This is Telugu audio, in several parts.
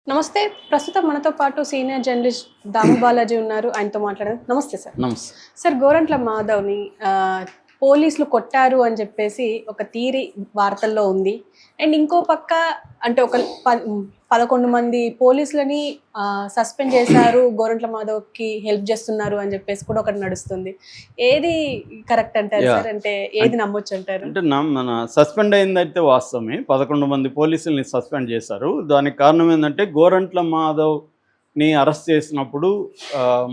నమస్తే. ప్రస్తుతం మనతో పాటు సీనియర్ జర్నలిస్ట్ దాము బాలాజీ ఉన్నారు. ఆయనతో మాట్లాడదాం. నమస్తే సార్. నమస్తే. సార్, గోరంట్ల మాధవ్‌ని పోలీసులు కొట్టారు అని చెప్పేసి ఒక థియరీ వార్తల్లో ఉంది. అండ్ ఇంకో పక్క అంటే ఒక 11 మంది పోలీసులని సస్పెండ్ చేశారు. గోరంట్ల మాధవ్‌కి హెల్ప్ చేస్తున్నారు అని చెప్పేసి కూడా ఒకటి నడుస్తుంది. ఏది కరెక్ట్ అంటారు సార్? అంటే ఏది నమ్మొచ్చు అంటారు? అంటే మన సస్పెండ్ అయిందైతే వాస్తవమే. 11 మంది పోలీసుల్ని సస్పెండ్ చేశారు. దానికి కారణం ఏంటంటే గోరంట్ల మాధవ్‌ని అరెస్ట్ చేసినప్పుడు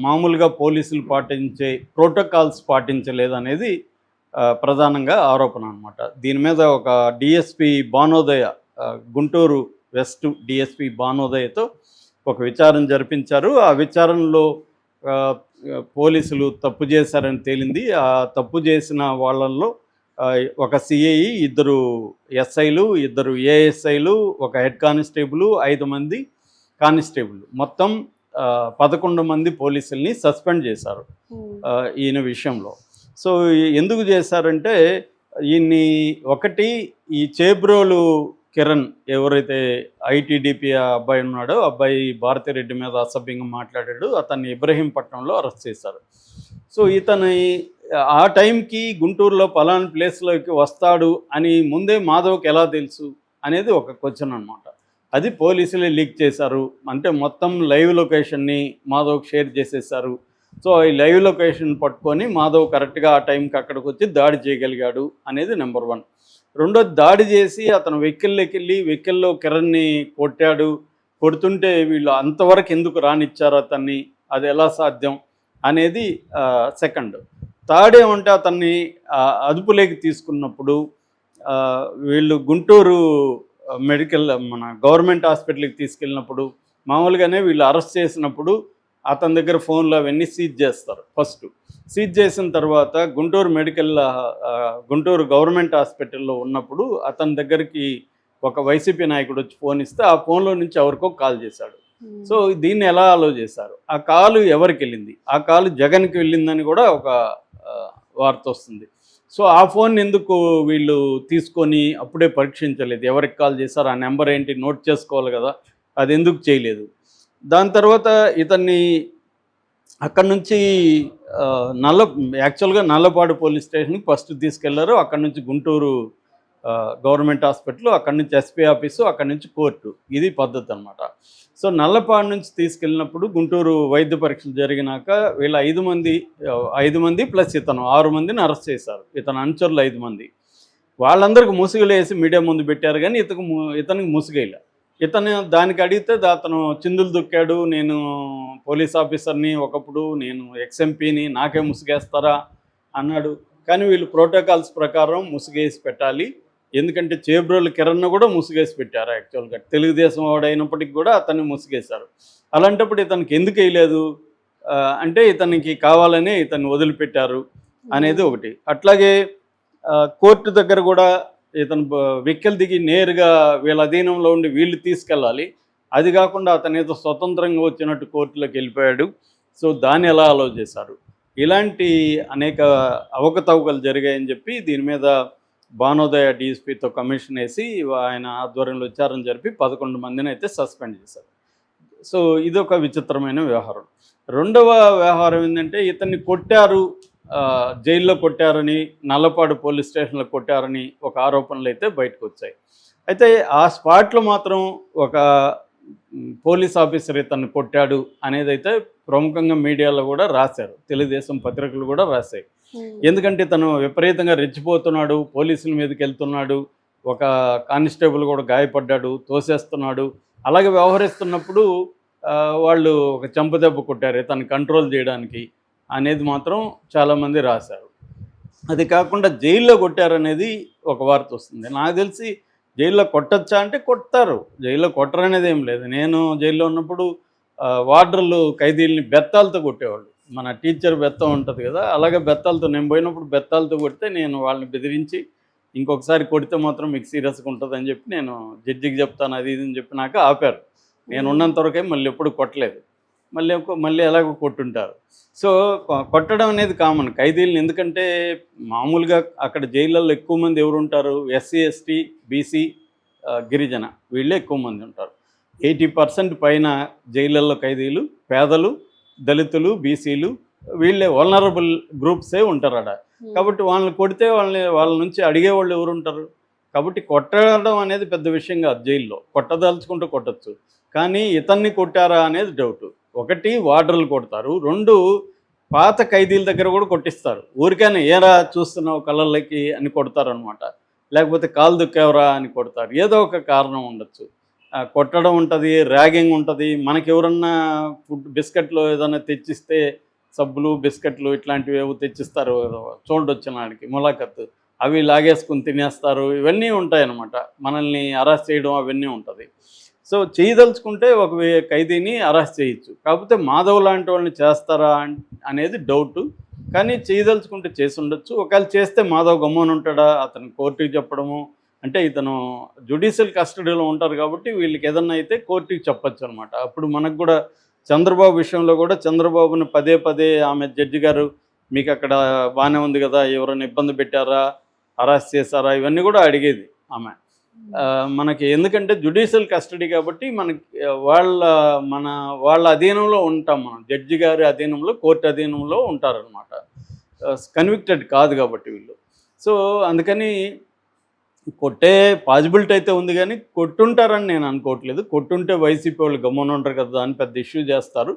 మామూలుగా పోలీసులు పాటించే ప్రోటోకాల్స్ పాటించలేదనేది ప్రధానంగా ఆరోపణ అనమాట. దీని మీద ఒక DSP Bhanodaya, Guntur west DSP భానోదయతో ఒక విచారణ జరిపించారు. ఆ విచారణలో పోలీసులు తప్పు చేశారని తేలింది. ఆ తప్పు చేసిన వాళ్ళల్లో ఒక సిఐ, 2 ఎస్ఐలు, 2 ఏఎస్ఐలు, ఒక హెడ్ కానిస్టేబుల్, 5 మంది కానిస్టేబుల్, మొత్తం 11 మంది పోలీసుల్ని సస్పెండ్ చేశారు ఈయన విషయంలో. సో ఎందుకు చేశారంటే ఈయన్ని ఒకటి ఈ చేబ్రోలు కిరణ్ ఎవరైతే ఐటీడీపీ అబ్బాయి ఉన్నాడో, అబ్బాయి భారతిరెడ్డి మీద అసభ్యంగా మాట్లాడాడు, అతన్ని ఇబ్రహీంపట్నంలో అరెస్ట్ చేశారు. సో ఇతని ఆ టైంకి గుంటూరులో పలానా ప్లేస్లోకి వస్తాడు అని ముందే మాధవ్కి ఎలా తెలుసు అనేది ఒక క్వశ్చన్ అనమాట. అది పోలీసులే లీక్ చేశారు. అంటే మొత్తం లైవ్ లొకేషన్ని మాధవ్కి షేర్ చేసేసారు. సో ఈ లైవ్ లొకేషన్ పట్టుకొని మాధవ్ కరెక్ట్గా ఆ టైంకి అక్కడికి వచ్చి దాడి చేయగలిగాడు అనేది నెంబర్ 1. రెండోది, దాడి చేసి అతను వెహికల్లో కిరణ్ని కొట్టాడు. కొడుతుంటే వీళ్ళు అంతవరకు ఎందుకు రానిచ్చారు అతన్ని, అది ఎలా సాధ్యం అనేది సెకండ్. థర్డ్ ఏమంటే అతన్ని అదుపులోకి తీసుకున్నప్పుడు వీళ్ళు గుంటూరు మన గవర్నమెంట్ హాస్పిటల్కి తీసుకెళ్ళినప్పుడు మామూలుగానే వీళ్ళు అరెస్ట్ చేసినప్పుడు అతని దగ్గర ఫోన్లు అవన్నీ సీజ్ చేస్తారు. ఫస్ట్ సీజ్ చేసిన తర్వాత గుంటూరు గవర్నమెంట్ హాస్పిటల్లో ఉన్నప్పుడు అతని దగ్గరికి ఒక వైసీపీ నాయకుడు వచ్చి ఫోన్ ఇస్తే ఆ ఫోన్లో నుంచి ఎవరికో కాల్ చేశాడు. సో దీన్ని ఎలా అలో చేశారు, ఆ కాలు ఎవరికి వెళ్ళింది, ఆ కాలు జగన్కి వెళ్ళిందని కూడా ఒక వార్త వస్తుంది. సో ఆ ఫోన్ ఎందుకు వీళ్ళు తీసుకొని అప్పుడే పరీక్షించలేదు, ఎవరికి కాల్ చేశారు, ఆ నెంబర్ ఏంటి నోట్ చేసుకోవాలి కదా, అది ఎందుకు చేయలేదు. దాని తర్వాత ఇతన్ని అక్కడి నుంచి యాక్చువల్గా నల్లపాడు పోలీస్ స్టేషన్కి ఫస్ట్ తీసుకెళ్లారు. అక్కడి నుంచి గుంటూరు గవర్నమెంట్ హాస్పిటల్, అక్కడి నుంచి ఎస్పీ ఆఫీసు, అక్కడి నుంచి కోర్టు. ఇది పద్ధతి అనమాట. సో నల్లపాడు నుంచి తీసుకెళ్ళినప్పుడు గుంటూరు వైద్య పరీక్షలు జరిగినాక వీళ్ళ 5 మంది ప్లస్ ఇతను 6 మందిని అరెస్ట్ చేశారు. ఇతను అనుచరులు 5 మంది. వాళ్ళందరికీ ముసుగులు వేసి మీడియా ముందు పెట్టారు, కానీ ఇతనికి ముసుగేలా. ఇతను దానికి అడిగితే అతను చిందులు దుక్కాడు, నేను పోలీస్ ఆఫీసర్ని, ఒకప్పుడు నేను ఎక్స్ఎంపీని, నాకే ముసుగేస్తారా అన్నాడు. కానీ వీళ్ళు ప్రోటోకాల్స్ ప్రకారం ముసుగేసి పెట్టాలి. ఎందుకంటే చేబ్రోలు కిరణ్ కూడా ముసుగేసి పెట్టారు. యాక్చువల్గా తెలుగుదేశం వాడైనప్పటికి కూడా అతన్ని ముసుగేశారు. అలాంటప్పుడు ఇతనికి ఎందుకు వేయలేదు అంటే ఇతనికి కావాలనే ఇతన్ని వదిలిపెట్టారు అనేది ఒకటి. అట్లాగే కోర్టు దగ్గర కూడా ఇతను వెహికల్ దిగి నేరుగా వీళ్ళ అధీనంలో ఉండి వీళ్ళు తీసుకెళ్ళాలి. అది కాకుండా అతను ఏదో స్వతంత్రంగా వచ్చినట్టు కోర్టులోకి వెళ్ళిపోయాడు. సో దాన్ని ఎలా అలో చేశారు, ఇలాంటి అనేక అవకతవకలు జరిగాయని చెప్పి దీని మీద భానోదయ డిఎస్పీతో కమిషన్ వేసి ఆయన ఆధ్వర్యంలో విచారణ జరిపి 11 మందిని అయితే సస్పెండ్ చేశారు. సో ఇదొక విచిత్రమైన వ్యవహారం. రెండవ వ్యవహారం ఏంటంటే ఇతన్ని కొట్టారు, జైల్లో కొట్టారని, నల్లపాడు పోలీస్ స్టేషన్లో కొట్టారని ఒక ఆరోపణలు అయితే బయటకు వచ్చాయి. అయితే ఆ స్పాట్లో మాత్రం ఒక పోలీస్ ఆఫీసర్ ఇతన్ని కొట్టాడు అనేది అయితే ప్రముఖంగా మీడియాలో కూడా రాశారు, తెలుగుదేశం పత్రికలు కూడా రాశాయి. ఎందుకంటే ఇతను విపరీతంగా రెచ్చిపోతున్నాడు, పోలీసుల మీదకి వెళ్తున్నాడు, ఒక కానిస్టేబుల్ కూడా గాయపడ్డాడు, తోసేస్తున్నాడు, అలాగే వ్యవహరిస్తున్నప్పుడు వాళ్ళు ఒక చెంపదెబ్బ కొట్టారు ఇతన్ని కంట్రోల్ చేయడానికి అనేది మాత్రం చాలామంది రాశారు. అది కాకుండా జైల్లో కొట్టారనేది ఒక వార్త వస్తుంది. నాకు తెలిసి జైల్లో కొట్టచ్చా అంటే కొడతారు, జైల్లో కొట్టరనేది ఏం లేదు. నేను జైల్లో ఉన్నప్పుడు వార్డర్లు ఖైదీల్ని బెత్తాలతో కొట్టేవాళ్ళు. మన టీచర్ బెత్తం ఉంటుంది కదా, అలాగే బెత్తాలతో నేను పోయినప్పుడు బెత్తాలతో కొడితే నేను వాళ్ళని బెదిరించి ఇంకొకసారి కొడితే మాత్రం మీకు సీరియస్గా ఉంటుందని చెప్పి నేను జడ్జికి చెప్తాను అది ఇది అని చెప్పినాక ఆపారు. నేను ఉన్నంతవరకే మళ్ళీ ఎప్పుడు కొట్టలేదు, మళ్ళీ ఎలాగో కొట్టుంటారు. సో కొట్టడం అనేది కామన్ ఖైదీలను. ఎందుకంటే మామూలుగా అక్కడ జైళ్ళల్లో ఎక్కువ మంది ఎవరు ఉంటారు, ఎస్సీ ఎస్టీ బీసీ గిరిజన, వీళ్ళే ఎక్కువ మంది ఉంటారు. 80% పైన జైళ్ళల్లో ఖైదీలు పేదలు, దళితులు, బీసీలు, వీళ్ళే వల్నరబుల్ గ్రూప్సే ఉంటారు ఆడ. కాబట్టి వాళ్ళని కొడితే వాళ్ళ నుంచి అడిగేవాళ్ళు ఎవరు ఉంటారు? కాబట్టి కొట్టడం అనేది పెద్ద విషయం కాదు. జైల్లో కొట్టదలుచుకుంటూ కొట్టచ్చు, కానీ ఇతన్ని కొట్టారా అనేది డౌట్. ఒకటి వార్డర్లు కొడతారు, 2 పాత ఖైదీల దగ్గర కూడా కొట్టిస్తారు. ఊరికైనా ఏరా చూస్తున్నావు కళ్ళకి అని కొడతారు అనమాట. లేకపోతే కాలు దుక్కేవరా అని కొడతారు. ఏదో ఒక కారణం ఉండొచ్చు. కొట్టడం ఉంటుంది, ర్యాగింగ్ ఉంటుంది. మనకి ఎవరన్నా ఫుడ్ బిస్కెట్లు ఏదైనా తెచ్చిస్తే సబ్బులు, బిస్కెట్లు ఇట్లాంటివి ఏవో తెచ్చిస్తారు చూడొచ్చిన వాడికి ములాఖత్, అవి లాగేసుకుని తినేస్తారు. ఇవన్నీ ఉంటాయన్నమాట. మనల్ని అరెస్ట్ చేయడం అవన్నీ ఉంటుంది. సో చేయదలుచుకుంటే ఒక ఖైదీని అరెస్ట్ చేయొచ్చు. కాకపోతే మాధవ్ లాంటి వాళ్ళని చేస్తారా అనేది డౌటు. కానీ చేయదలుచుకుంటే చేసి ఉండొచ్చు. ఒకవేళ చేస్తే మాధవ్ గమ్మున ఉంటాడా? అతను కోర్టుకి చెప్పడము అంటే ఇతను జ్యుడిషియల్ కస్టడీలో ఉంటారు కాబట్టి వీళ్ళకి ఏదన్నా అయితే కోర్టుకి చెప్పచ్చు అనమాట. అప్పుడు మనకు కూడా చంద్రబాబు విషయంలో కూడా చంద్రబాబుని పదే పదే ఆమె జడ్జి గారు మీకు అక్కడ బాగానే ఉంది కదా, ఎవరైనా ఇబ్బంది పెట్టారా, అరెస్ట్ చేశారా, ఇవన్నీ కూడా అడిగేది ఆమె. మనకి ఎందుకంటే జ్యుడిషియల్ కస్టడీ కాబట్టి మనకి వాళ్ళ అధీనంలో ఉంటాం మనం. జడ్జి గారి అధీనంలో, కోర్టు అధీనంలో ఉంటారనమాట. కన్విక్టెడ్ కాదు కాబట్టి వీళ్ళు. సో అందుకని కొట్టే పాజిబిలిటీ అయితే ఉంది, కానీ కొట్టుంటారని నేను అనుకోవట్లేదు. కొట్టుంటే వైసీపీ వాళ్ళు గమ్మున ఉంటారు కదా అని పెద్ద ఇష్యూ చేస్తారు.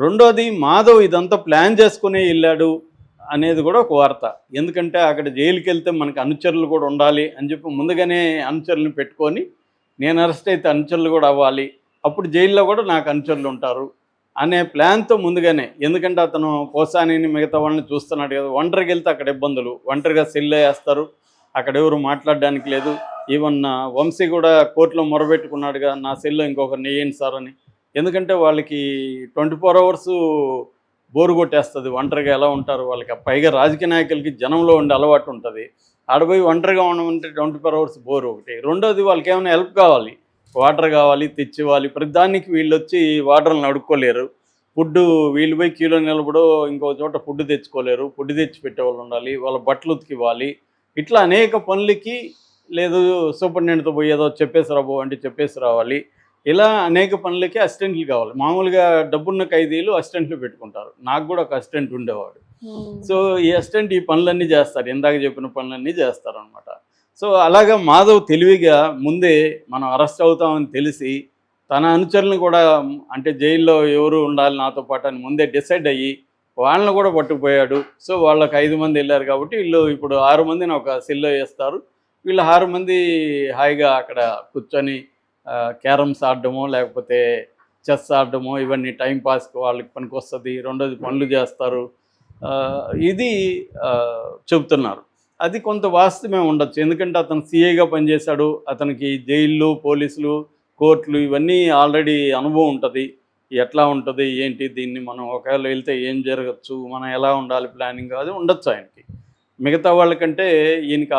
రెండోది మాధవ్ ఇదంతా ప్లాన్ చేసుకునే వెళ్ళాడు అనేది కూడా ఒక వార్త. ఎందుకంటే అక్కడ జైలుకి వెళ్తే మనకి అనుచరులు కూడా ఉండాలి అని చెప్పి ముందుగానే అనుచరులను పెట్టుకొని, నేను అరెస్ట్ అయితే అనుచరులు కూడా అవ్వాలి, అప్పుడు జైల్లో కూడా నాకు అనుచరులు ఉంటారు అనే ప్లాన్తో ముందుగానే. ఎందుకంటే అతను పోసానిని మిగతా వాళ్ళని చూస్తున్నాడు కదా. ఒంటరికి వెళ్తే అక్కడ ఇబ్బందులు, ఒంటరిగా సెల్లో వేస్తారు, అక్కడ ఎవరు మాట్లాడడానికి లేదు. ఈవెన్ వంశీ కూడా కోర్టులో మొరబెట్టుకున్నాడుగా, నా సెల్లో ఇంకొకరిని వేయండి సార్ అని. ఎందుకంటే వాళ్ళకి 24 hours బోరు కొట్టేస్తుంది. ఒంటరిగా ఎలా ఉంటారు వాళ్ళకి? పైగా రాజకీయ నాయకులకి జనంలో ఉండే అలవాటు ఉంటుంది. ఆడపోయి ఒంటరిగా ఉండమంటే 24 hours బోరు ఒకటి. రెండోది వాళ్ళకి ఏమైనా హెల్ప్ కావాలి, వాటర్ కావాలి, తెచ్చివ్వాలి. ప్రతిదానికి వీళ్ళు వచ్చి వాటర్లను అడుక్కోలేరు. ఫుడ్ వీళ్ళు పోయి క్యూలో నిలబడో ఇంకో చోట ఫుడ్ తెచ్చుకోలేరు. ఫుడ్ తెచ్చి పెట్టేవాళ్ళు ఉండాలి, వాళ్ళ బట్టలు ఉతికివ్వాలి. ఇట్లా అనేక పనులకి, లేదు సూపరింటెండెంట్తో పోయి ఏదో చెప్పేసి రాబో అంటే చెప్పేసి రావాలి. ఇలా అనేక పనులకి అసిస్టెంట్లు కావాలి. మామూలుగా డబ్బున్న ఖైదీలు అసిస్టెంట్లు పెట్టుకుంటారు. నాకు కూడా ఒక అసిస్టెంట్ ఉండేవాడు. సో ఈ అసిస్టెంట్ ఈ పనులన్నీ చేస్తారు, ఇందాక చెప్పిన పనులన్నీ చేస్తారు అనమాట. సో అలాగా మాధవ్ తెలివిగా ముందే మనం అరెస్ట్ అవుతామని తెలిసి తన అనుచరులను కూడా, అంటే జైల్లో ఎవరు ఉండాలి నాతో పాటు అని ముందే డిసైడ్ అయ్యి వాళ్ళని కూడా పట్టుకుపోయాడు. సో వాళ్ళకి 5 మంది వెళ్ళారు కాబట్టి వీళ్ళు ఇప్పుడు 6 మందిని ఒక సెల్లో వేస్తారు. వీళ్ళు 6 మంది హాయిగా అక్కడ కూర్చొని క్యారమ్స్ ఆడడమో లేకపోతే చెస్ ఆడడమో, ఇవన్నీ టైంపాస్కి వాళ్ళకి పనికి వస్తుంది. రెండోది పనులు చేస్తారు. ఇది చెబుతున్నారు. అది కొంత వాస్తవమే ఉండొచ్చు. ఎందుకంటే అతను సిఐగా పనిచేశాడు. అతనికి జైళ్ళు, పోలీసులు, కోర్టులు ఇవన్నీ ఆల్రెడీ అనుభవం ఉంటుంది. ఎట్లా ఉంటుంది ఏంటి, దీన్ని మనం ఒకవేళ వెళ్తే ఏం జరగచ్చు, మనం ఎలా ఉండాలి, ప్లానింగ్ అది ఉండొచ్చు ఆయనకి. మిగతా వాళ్ళకంటే ఈయనకి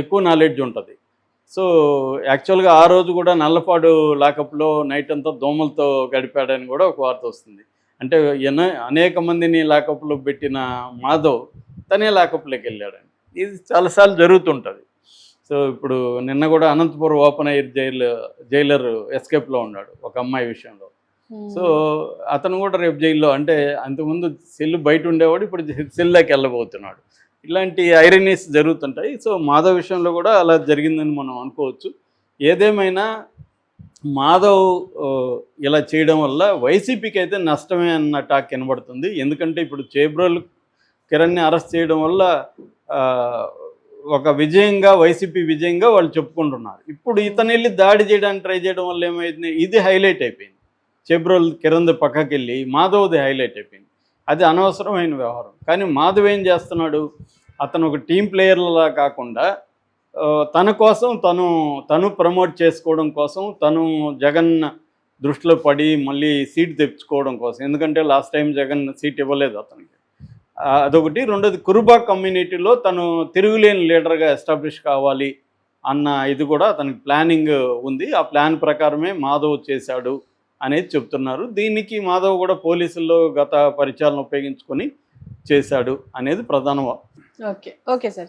ఎక్కువ నాలెడ్జ్ ఉంటుంది. సో యాక్చువల్గా ఆ రోజు కూడా నల్లపాడు లాకప్లో నైట్ అంతా దోమలతో గడిపాడని కూడా ఒక వార్త వస్తుంది. అంటే అనేక మందిని లాకప్లో పెట్టిన మాధవ్ తనే లాకప్లోకి వెళ్ళాడని. ఇది చాలాసార్లు జరుగుతుంటుంది. సో ఇప్పుడు నిన్న కూడా అనంతపురం ఓపెన్ ఎయిర్ జైలర్ ఎస్కేప్లో ఉన్నాడు ఒక అమ్మాయి విషయంలో. సో అతను కూడా రేపు జైల్లో, అంటే అంతకుముందు సెల్ బయట ఉండేవాడు, ఇప్పుడు సెల్లోకి వెళ్ళబోతున్నాడు. ఇలాంటి ఐరనీస్ జరుగుతుంటాయి. సో మాధవ్ విషయంలో కూడా అలా జరిగిందని మనం అనుకోవచ్చు. ఏదేమైనా మాధవ్ ఇలా చేయడం వల్ల వైసీపీకి అయితే నష్టమే అన్న టాక్ కనబడుతుంది. ఎందుకంటే ఇప్పుడు చేబ్రోలు కిరణ్ని అరెస్ట్ చేయడం వల్ల ఒక విజయంగా, వైసీపీ విజయంగా వాళ్ళు చెప్పుకుంటున్నారు. ఇప్పుడు ఇతను వెళ్ళి దాడి చేయడానికి ట్రై చేయడం వల్ల ఏమైంది, ఇది హైలైట్ అయిపోయింది. చేబ్రోల్ కిరణ్ది పక్కకి వెళ్ళి మాధవ్ది హైలైట్ అయిపోయింది. అది అనవసరమైన వ్యవహారం. కానీ మాధవ్ ఏం చేస్తున్నాడు, అతను ఒక టీం ప్లేయర్లా కాకుండా తన కోసం తను ప్రమోట్ చేసుకోవడం కోసం, తను జగన్ దృష్టిలో పడి మళ్ళీ సీట్ తెచ్చుకోవడం కోసం. ఎందుకంటే లాస్ట్ టైం జగన్ సీట్ ఇవ్వలేదు అతనికి, అదొకటి. రెండోది కురుబా కమ్యూనిటీలో తను తిరుగులేని లీడర్గా ఎస్టాబ్లిష్ కావాలి అన్న ఇది కూడా అతనికి ప్లానింగ్ ఉంది. ఆ ప్లాన్ ప్రకారమే మాధవ్ చేశాడు అనేది చెప్తున్నారు. దీనికి మాధవ్ కూడా పోలీసుల్లో గత పరిచయాలను ఉపయోగించుకొని చేశాడు అనేది ప్రధాన. Okay okay sir.